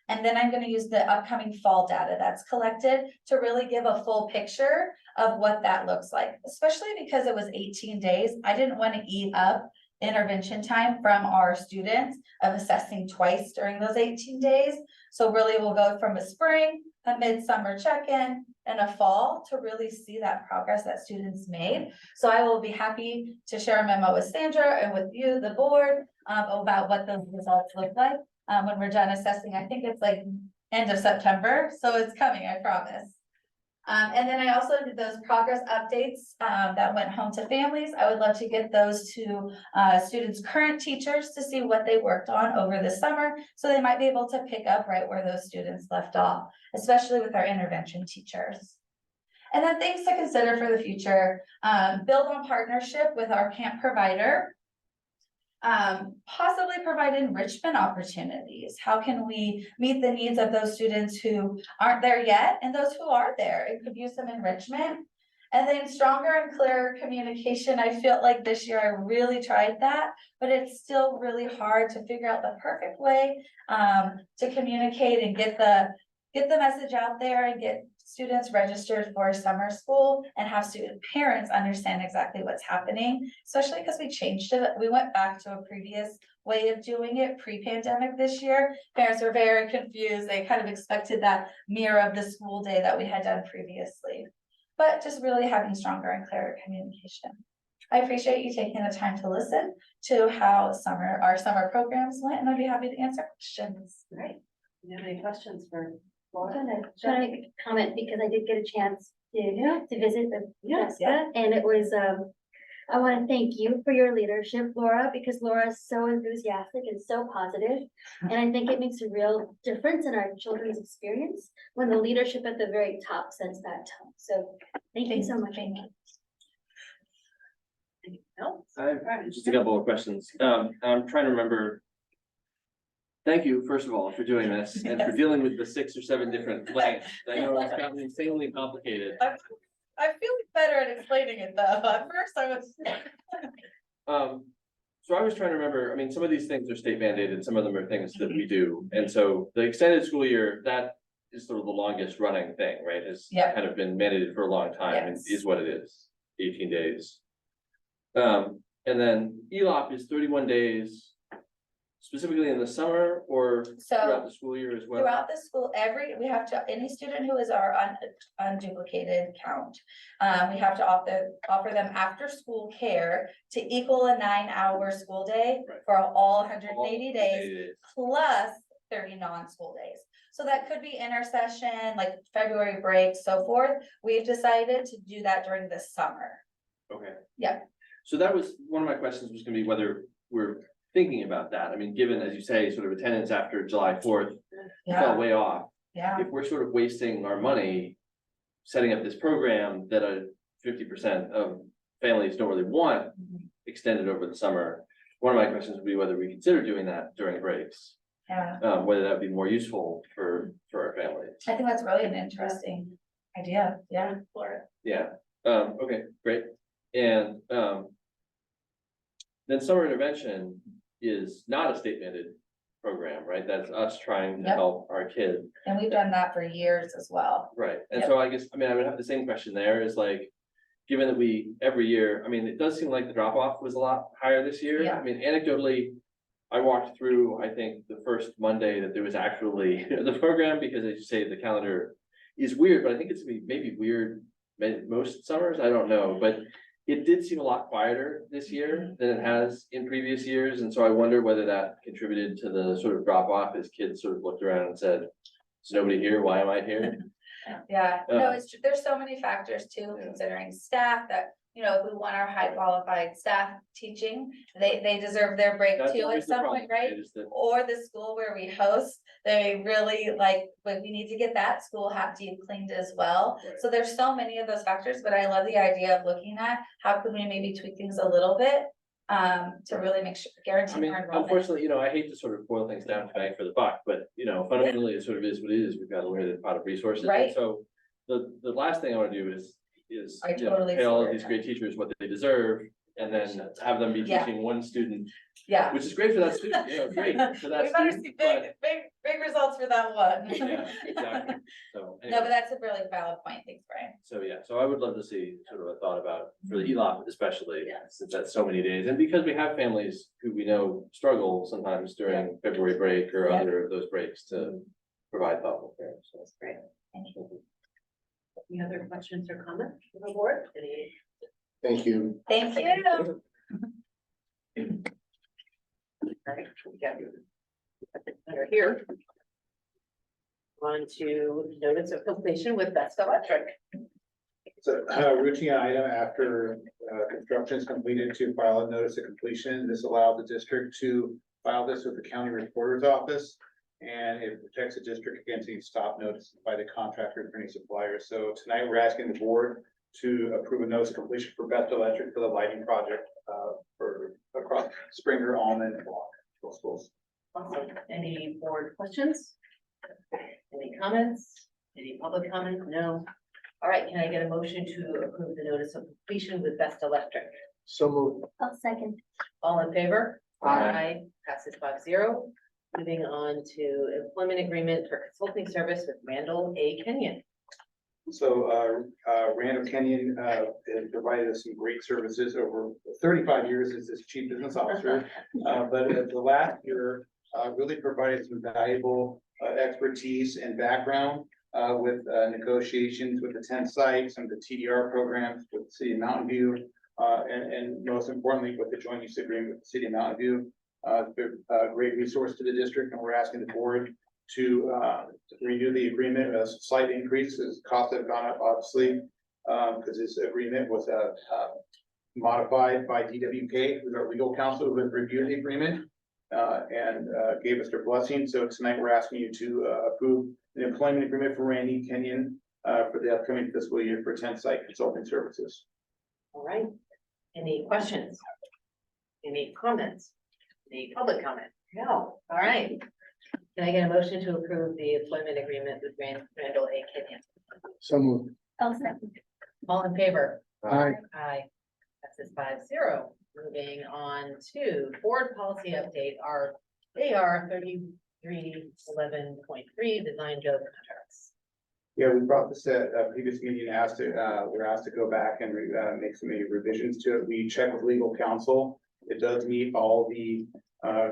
And then I'm going to use the upcoming fall data that's collected to really give a full picture of what that looks like, especially because it was 18 days. I didn't want to eat up intervention time from our students of assessing twice during those 18 days. So really we'll go from a spring, a midsummer check-in, and a fall to really see that progress that students made. So I will be happy to share a memo with Sandra and with you, the board, about what those results look like when we're done assessing. I think it's like end of September, so it's coming, I promise. And then I also did those progress updates that went home to families. I would love to get those to students' current teachers to see what they worked on over the summer, so they might be able to pick up right where those students left off, especially with our intervention teachers. And then things to consider for the future, build on partnership with our camp provider. Possibly provide enrichment opportunities. How can we meet the needs of those students who aren't there yet and those who are there? It could use some enrichment. And then stronger and clearer communication. I feel like this year I really tried that, but it's still really hard to figure out the perfect way to communicate and get the message out there and get students registered for summer school and have student parents understand exactly what's happening, especially because we changed it. We went back to a previous way of doing it pre-pandemic this year. Parents were very confused. They kind of expected that mirror of the school day that we had done previously, but just really having stronger and clearer communication. I appreciate you taking the time to listen to how our summer programs went, and I'd be happy to answer questions. Great. Do you have any questions for Can Laura? I make a comment, because I did get a chance to visit the Yes, Jessica, and it was I want to thank you for your leadership, Laura, because Laura is so enthusiastic and so positive. And I think it makes a real difference in our children's experience when the leadership at the very top sets that tone. So thank you so much. Thank you. I have just a couple of questions. I'm trying to remember. Thank you, first of all, for doing this and for dealing with the 6 or 7 different plans. I know it's gotten insanely complicated. I'm feeling better at explaining it though. At first I was. So I was trying to remember, I mean, some of these things are state mandated, some of them are things that we do. And so the extended school year, that is sort of the longest running thing, right? Has Yeah. kind of been mandated for a long time and Yes. is what it is, 18 days. And then ELOP is 31 days, specifically in the summer or throughout the school year as well? Throughout the school, we have to, any student who is our unduplicated count, we have to offer them after school care to equal a 9-hour school day Right. for all 180 180 days, plus 30 non-school days. So that could be intercession, like February break, so forth. We've decided to do that during the summer. Okay. Yeah. So that was, one of my questions was gonna be whether we're thinking about that. I mean, given, as you say, sort of attendance after July 4th fell way off. Yeah. If we're sort of wasting our money setting up this program that 50% of families don't really want extended over the summer, one of my questions would be whether we consider doing that during breaks. Yeah, Whether that would be more useful for our families. I think that's really an interesting idea. Yeah. Yeah, okay, great. And then summer intervention is not a state mandated program, right? That's us trying to Yep. help our kids. And we've done that for years as well. Right, and Yep. so I guess, I mean, I would have the same question there is like, given that we, every year, I mean, it does seem like the drop off was a lot higher this year. Yeah. I mean, anecdotally, I walked through, I think, the first Monday that there was actually the program, because as you say, the calendar is weird, but I think it's maybe weird most summers, I don't know, but it did seem a lot quieter this year than it has in previous years, and so I wonder whether that contributed to the sort of drop off as kids sort of looked around and said, "Is nobody here? Why am I here?" Yeah, no, it's, there's so many factors too, considering staff that, you know, if we want our high qualified staff teaching, they deserve their break That's too always at the some problem, point, right? is that- Or the school where we host, they really like, but we need to get that school half deep cleaned as well. Right. So there's so many of those factors, but I love the idea of looking at how could we maybe tweak things a little bit. To really make sure, I guarantee mean, our enrollment. unfortunately, you know, I hate to sort of boil things down to bang for the buck, but you know, fundamentally, it sort of is what it is. We've got a limited pot of resources. And Right. so the last thing I want to do is, I you know, totally pay all see of these that. great teachers what they deserve. And then have them be Yeah. teaching one student, Yeah. which is great for that student, you know, great for that We better student, see but. big results for that one. Yeah, exactly. So, No, but anyway, that's a really valid point. Thanks, Brian. so yeah, so I would love to see sort of a thought about, for the ELOP especially, Yeah. since that's so many days. And because we have families who we know struggle sometimes during February break or Yeah. other of those breaks to provide thoughtful care, so. That's great. Thank you. Any other questions or comments from the board? Any? Thank you. Thank you. Right, we got you. You're here. On to notice of completion with Best Electric. So routine item after construction is completed to file a notice of completion. This allowed the district to file this with the county recorder's office. And it protects the district against any stop notice by the contractor or any suppliers. So tonight we're asking the board to approve a notice of completion for Best Electric for the lighting project for across Springer, Almond, and Block schools. Awesome. Any board questions? Any comments? Any public comment? No. All right, can I get a motion to approve the notice of completion with Best Electric? So moved. I'll second. All in favor? Aye. Passes 5-0. Moving on to employment agreement for consulting service with Randall A. Kenyon. So Randall Kenyon has provided us some great services over 35 years as his chief business officer. But the last year really provided some valuable expertise and background with negotiations with the 10 sites, some of the TDR programs with the city of Mountain View, and most importantly, with the joint use agreement with the city of Mountain View. They're a great resource to the district, and we're asking the board to renew the agreement. A slight increase as costs have gone up, obviously, because this agreement was modified by DWK, who's our legal counsel, who has reviewed the agreement. And gave us their blessing. So tonight we're asking you to approve the employment agreement for Randy Kenyon for the upcoming fiscal year for 10 site consulting services. All right. Any questions? Any comments? Any public comment? No. All right. Can I get a motion to approve the employment agreement with Randall A. Kenyon? So moved. I'll second. All in favor? Aye. Aye. Passes 5-0. Moving on to board policy update, our AR 3311.3 design build contracts. Yeah, we brought this at a previous meeting, we're asked to go back and make some revisions to it. We checked with legal counsel. It does meet all the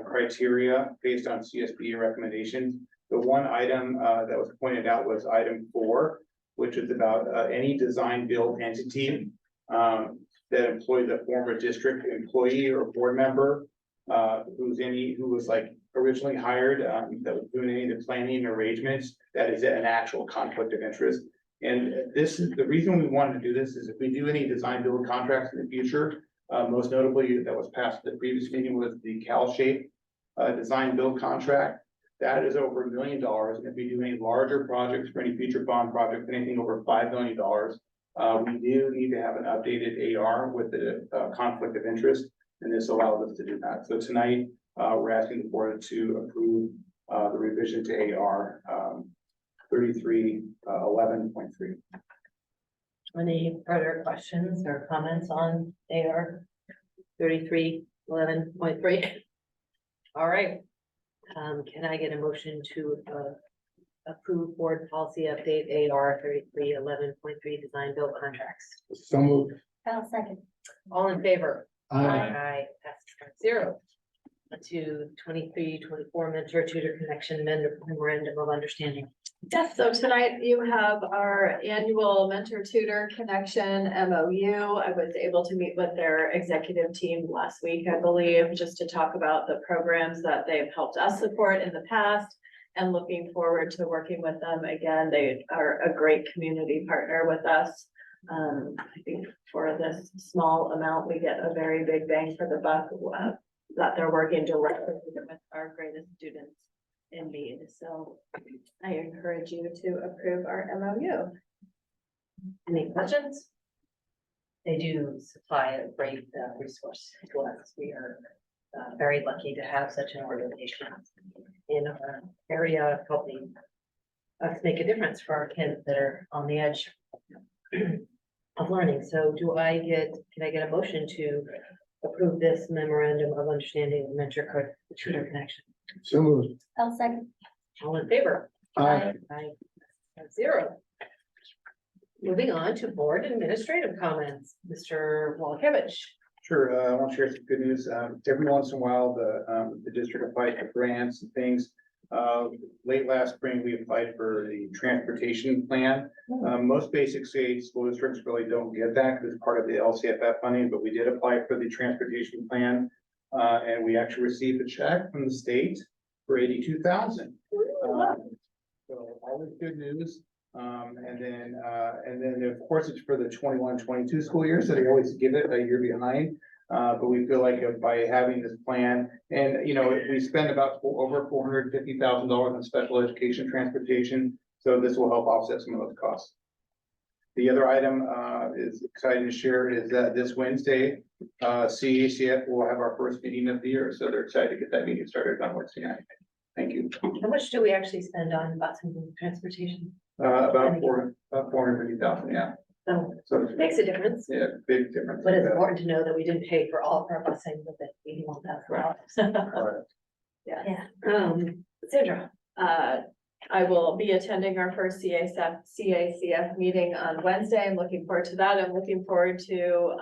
criteria based on CSB recommendations. The one item that was pointed out was item 4, which is about any design build entity that employs a former district employee or board member who was like originally hired that was doing any of the planning arrangements, that is an actual conflict of interest. And this is the reason we wanted to do this is if we do any design build contracts in the future, most notably that was passed at the previous meeting was the CalShape design build contract. That is over $1 million. And if we do any larger projects for any future bond projects, anything over $5 million, we do need to have an updated AR with the conflict of interest, and this allows us to do that. So tonight, we're asking the board to approve the revision to AR 3311.3. Any further questions or comments on AR 3311.3? All right. Can I get a motion to approve board policy update AR 3311.3 design build contracts? So moved. I'll second. All in favor? Aye. Aye. Passes 5-0. To 23-24 mentor tutor connection memorandum of understanding. Yes, so tonight you have our annual mentor tutor connection MOU. I was able to meet with their executive team last week, I believe, just to talk about the programs that they've helped us support in the past and looking forward to working with them again. They are a great community partner with us. I think for this small amount, we get a very big bang for the buck that they're working directly with our greatest students in need. So I encourage you to approve our MOU. Any questions? They do supply a great resource to us. We are very lucky to have such an organization in our area, helping us make a difference for our kids that are on the edge of learning. So can I get a motion to approve this memorandum of understanding of mentor tutor connection? So moved. I'll second. All in favor? Aye. Aye. 5-0. Moving on to board administrative comments, Mr. Walkevich. Sure, I want to share some good news. Every once in a while, the district applies for grants and things. Late last spring, we applied for the transportation plan. Most basic state school districts really don't get that because it's part of the LCFF funding, but we did apply for the transportation plan. And we actually received a check from the state for $82,000. So always good news. And then of course it's for the 21-22 school year, so they always give it a year behind. But we feel like by having this plan, and we spend about over $450,000 on special education transportation, so this will help offset some of those costs. The other item is exciting to share is that this Wednesday, CACF will have our first meeting of the year, so they're excited to get that meeting started on Wednesday night. Thank you. How much do we actually spend on busing and transportation? About 450,000, yeah. So it makes a difference, Yeah, big difference. but it's important to know that we didn't pay for all of our busing with the $81,000. Yeah. Sandra. I will be attending our first CACF meeting on Wednesday. I'm looking forward to that. I'm looking forward to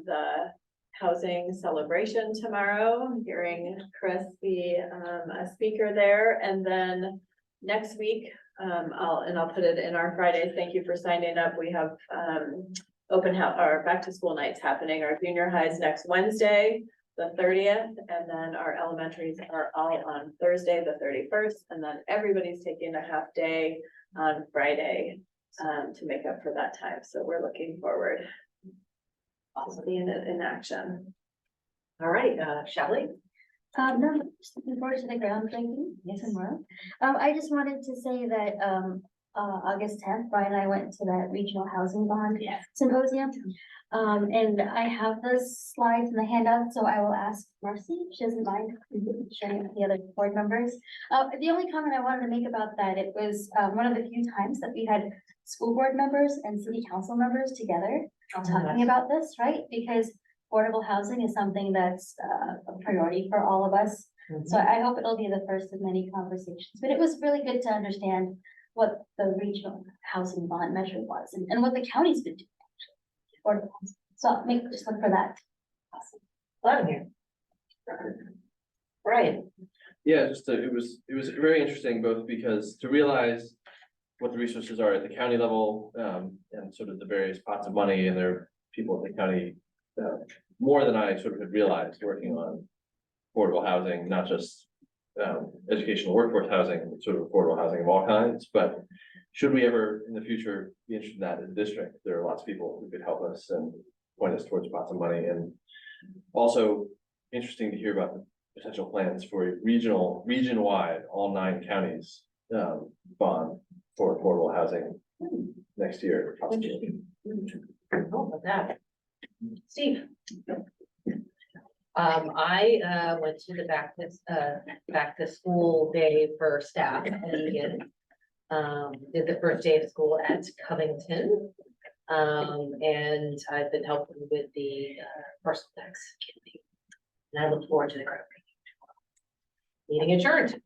the housing celebration tomorrow, hearing Chris be a speaker there. And then next week, I'll put it in our Fridays. Thank you for signing up. We have open house or back to school nights happening. Our junior highs next Wednesday, the 30th, and then our elementaries are all on Thursday, the 31st, and then everybody's taking a half day on Friday to make up for that time. So we're looking forward. also be in action. All right, Shelley? No, just looking forward to the groundbreaking tomorrow. I just wanted to say that, August 10th, Brian and I went to that regional housing bond symposium. And I have the slides and the handout, so I will ask Marcy if she doesn't mind sharing with the other board members. The only comment I wanted to make about that, it was, one of the few times that we had school board members and city council members together talking about this, right? Because affordable housing is something that's a priority for all of us. So I hope it'll be the first of many conversations, but it was really good to understand what the regional housing bond measure was and what the county's been doing. Affordable housing. So just look for that. Awesome. Glad to hear. Right. Yeah, it was very interesting, both because to realize what the resources are at the county level, and sort of the various pots of money, and there are people at the county, more than I sort of had realized working on affordable housing, not just educational workforce housing, sort of affordable housing of all kinds, but should we ever in the future be interested in that as a district, there are lots of people who could help us and point us towards pots of money. And also interesting to hear about the potential plans for a region-wide, all 9 counties bond for affordable housing next year. possibly. Oh, with that. Steve? I went to the back to school day for staff at Egan. Did the first day of school at Covington. And I've been helping with the personal tax campaign. And I look forward to the groundbreaking. Meeting adjourned.